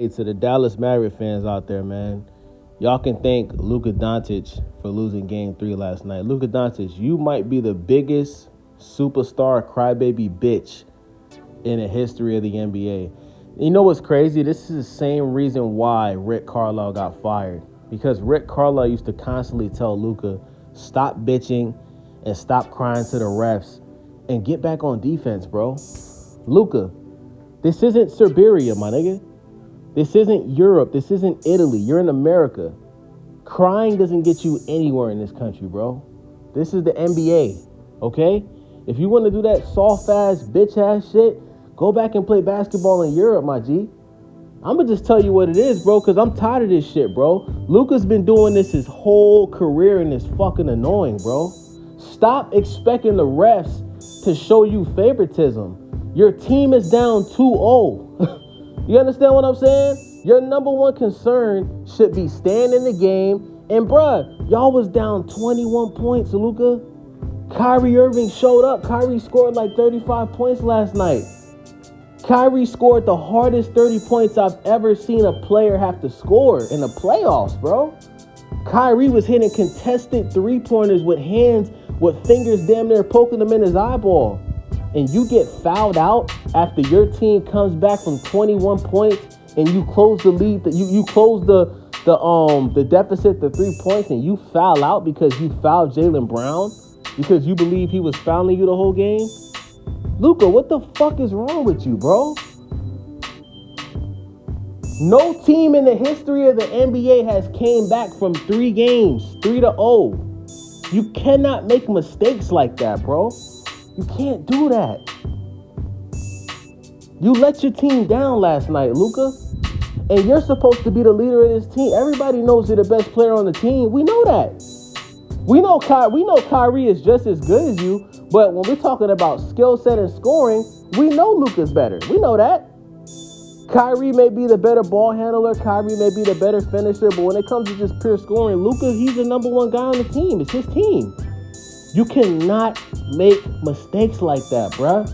Hey, to the Dallas Maverick fans out there, man, y'all can thank Luka Doncic for losing Game 3 last night. Luka Doncic, you might be the biggest superstar crybaby bitch in the history of the NBA. You know what's crazy? This is the same reason why Rick Carlisle got fired. Because Rick Carlisle used to constantly tell Luka, stop bitching and stop crying to the refs and get back on defense, bro. Luka, this isn't Siberia, my nigga. This isn't Europe. This isn't Italy. You're in America. Crying doesn't get you anywhere in this country, bro. This is the NBA, okay? If you want to do that soft-ass, bitch-ass shit, go back and play basketball in Europe, my G. I'm going to just tell you what it is, bro, because I'm tired of this shit, bro. Luka's been doing this his whole career, and it's fucking annoying, bro. Stop expecting the refs to show you favoritism. Your team is down 2-0. You understand what I'm saying? Your number one concern should be staying in the game. And, bruh, y'all was down 21 points, Luka. Kyrie Irving showed up. Kyrie scored like 35 points last night. Kyrie scored the hardest 30 points I've ever seen a player have to score in the playoffs, bro. Kyrie was hitting contested three-pointers with hands, with fingers damn near poking them in his eyeball. And you get fouled out after your team comes back from 21 points and you close the lead, you close the deficit to 3 points, and you foul out because you fouled Jaylen Brown because you believe he was fouling you the whole game? Luka, what the fuck is wrong with you, bro? No team in the history of the NBA has came back from 3 games, 3-0. You cannot make mistakes like that, bro. You can't do that. You let your team down last night, Luka. And you're supposed to be the leader of this team. Everybody knows you're the best player on the team. We know that. We know Kyrie is just as good as you. But when we're talking about skill set and scoring, we know Luka's better. We know that. Kyrie may be the better ball handler. Kyrie may be the better finisher. But when it comes to just pure scoring, Luka, he's the number one guy on the team. It's his team. You cannot make mistakes like that, bruh.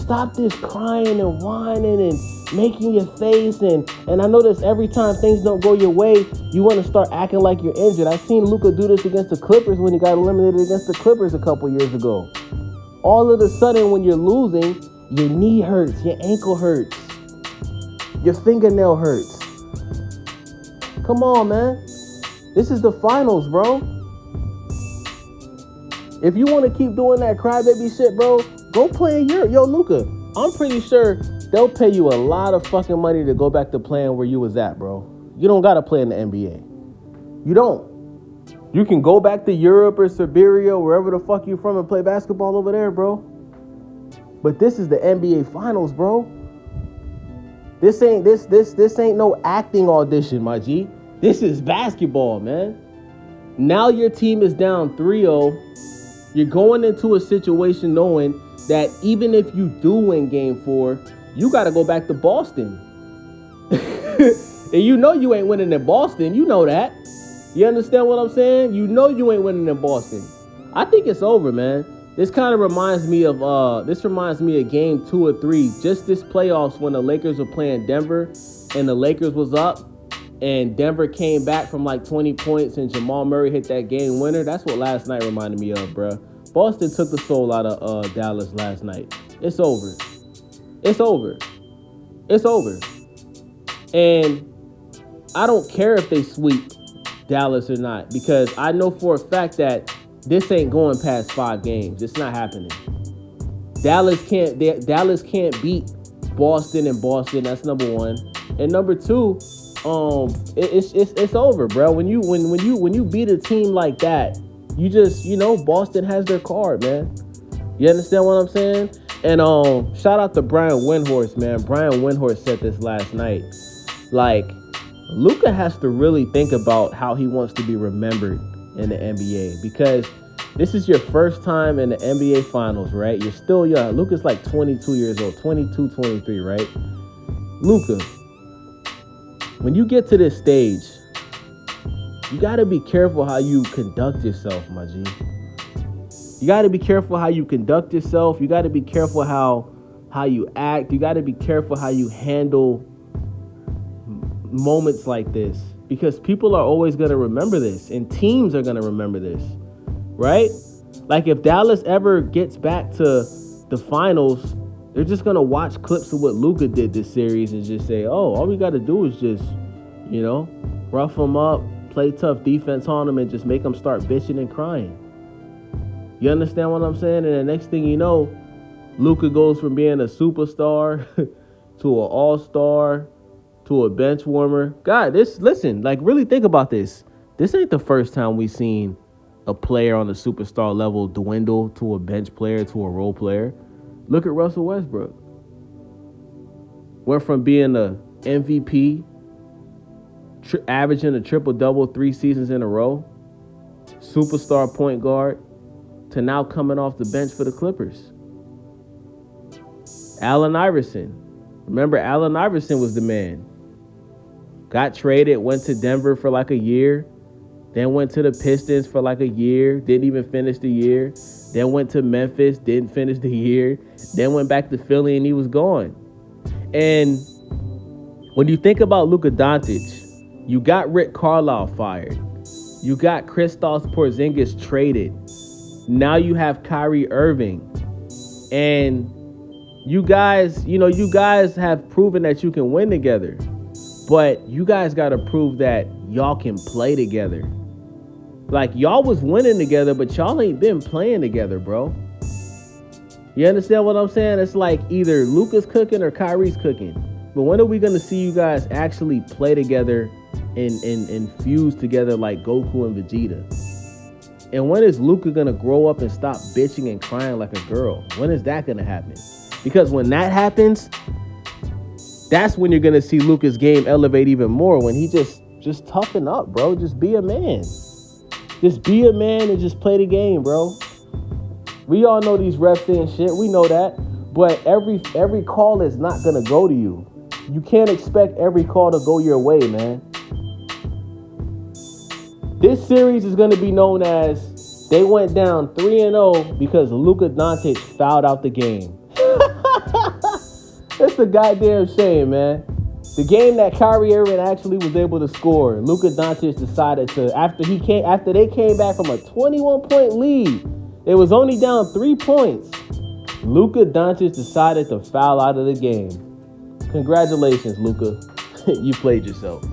Stop this crying and whining and making your face. And I notice every time things don't go your way, you want to start acting like you're injured. I seen Luka do this against the Clippers when he got eliminated against the Clippers a couple years ago. All of a sudden, when you're losing, your knee hurts, your ankle hurts, your fingernail hurts. Come on, man. This is the finals, bro. If you want to keep doing that crybaby shit, bro, go play in Europe. Yo, Luka, I'm pretty sure they'll pay you a lot of fucking money to go back to playing where you was at, bro. You don't got to play in the NBA. You don't. You can go back to Europe or Siberia, wherever the fuck you from, and play basketball over there, bro. But this is the NBA Finals, bro. This ain't no acting audition, my G. This is basketball, man. Now your team is down 3-0. You're going into a situation knowing that even if you do win Game 4, you got to go back to Boston. And you know you ain't winning in Boston. You know that. You understand what I'm saying? You know you ain't winning in Boston. I think it's over, man. This kind of reminds me of Game 2 or 3, just this playoffs when the Lakers were playing Denver and the Lakers was up. And Denver came back from like 20 points and Jamal Murray hit that game winner. That's what last night reminded me of, bruh. Boston took the soul out of Dallas last night. It's over. It's over. It's over. And I don't care if they sweep Dallas or not, because I know for a fact that this ain't going past 5 games. It's not happening. Dallas can't beat Boston and Boston. That's number one. And number two, it's over, bro. When you beat a team like that, you just, Boston has their card, man. You understand what I'm saying? And shout out to Brian Windhorst, man. Brian Windhorst said this last night. Like, Luka has to really think about how he wants to be remembered in the NBA, because this is your first time in the NBA Finals, right? You're still young. Luka's like 22 years old, 22, 23, right? Luka, when you get to this stage, you got to be careful how you conduct yourself, my G. You got to be careful how you conduct yourself. You got to be careful how how you act. You got to be careful how you handle moments like this, because people are always going to remember this, and teams are going to remember this, right? Like, if Dallas ever gets back to the finals, they're just going to watch clips of what Luka did this series and just say, oh, all we got to do is just, rough them up, play tough defense on them, and just make them start bitching and crying. You understand what I'm saying? And the next thing you know, Luka goes from being a superstar to an all-star to a bench warmer. God, really think about this. This ain't the first time we've seen a player on the superstar level dwindle to a bench player, to a role player. Look at Russell Westbrook. Went from being a MVP, averaging a triple-double 3 seasons in a row, superstar point guard, to now coming off the bench for the Clippers. Allen Iverson. Remember, Allen Iverson was the man. Got traded, went to Denver for like a year, then went to the Pistons for like a year, didn't even finish the year, then went to Memphis, didn't finish the year, then went back to Philly, and he was gone. And when you think about Luka Doncic, you got Rick Carlisle fired. You got Kristaps Porzingis traded. Now you have Kyrie Irving. And you guys have proven that you can win together. But you guys got to prove that y'all can play together. Like, y'all was winning together, but y'all ain't been playing together, bro. You understand what I'm saying? It's like either Luka's cooking or Kyrie's cooking. But when are we going to see you guys actually play together and fuse together like Goku and Vegeta? And when is Luka going to grow up and stop bitching and crying like a girl? When is that going to happen? Because when that happens, that's when you're going to see Luka's game elevate even more. When he just toughen up, bro. Just be a man. Just be a man and just play the game, bro. We all know these refs saying shit. We know that. But every call is not going to go to you. You can't expect every call to go your way, man. This series is going to be known as they went down 3-0 because Luka Doncic fouled out the game. It's a goddamn shame, man. The game that Kyrie Irving actually was able to score, Luka Doncic decided to, after they came back from a 21-point lead, it was only down 3 points. Luka Doncic decided to foul out of the game. Congratulations, Luka. You played yourself.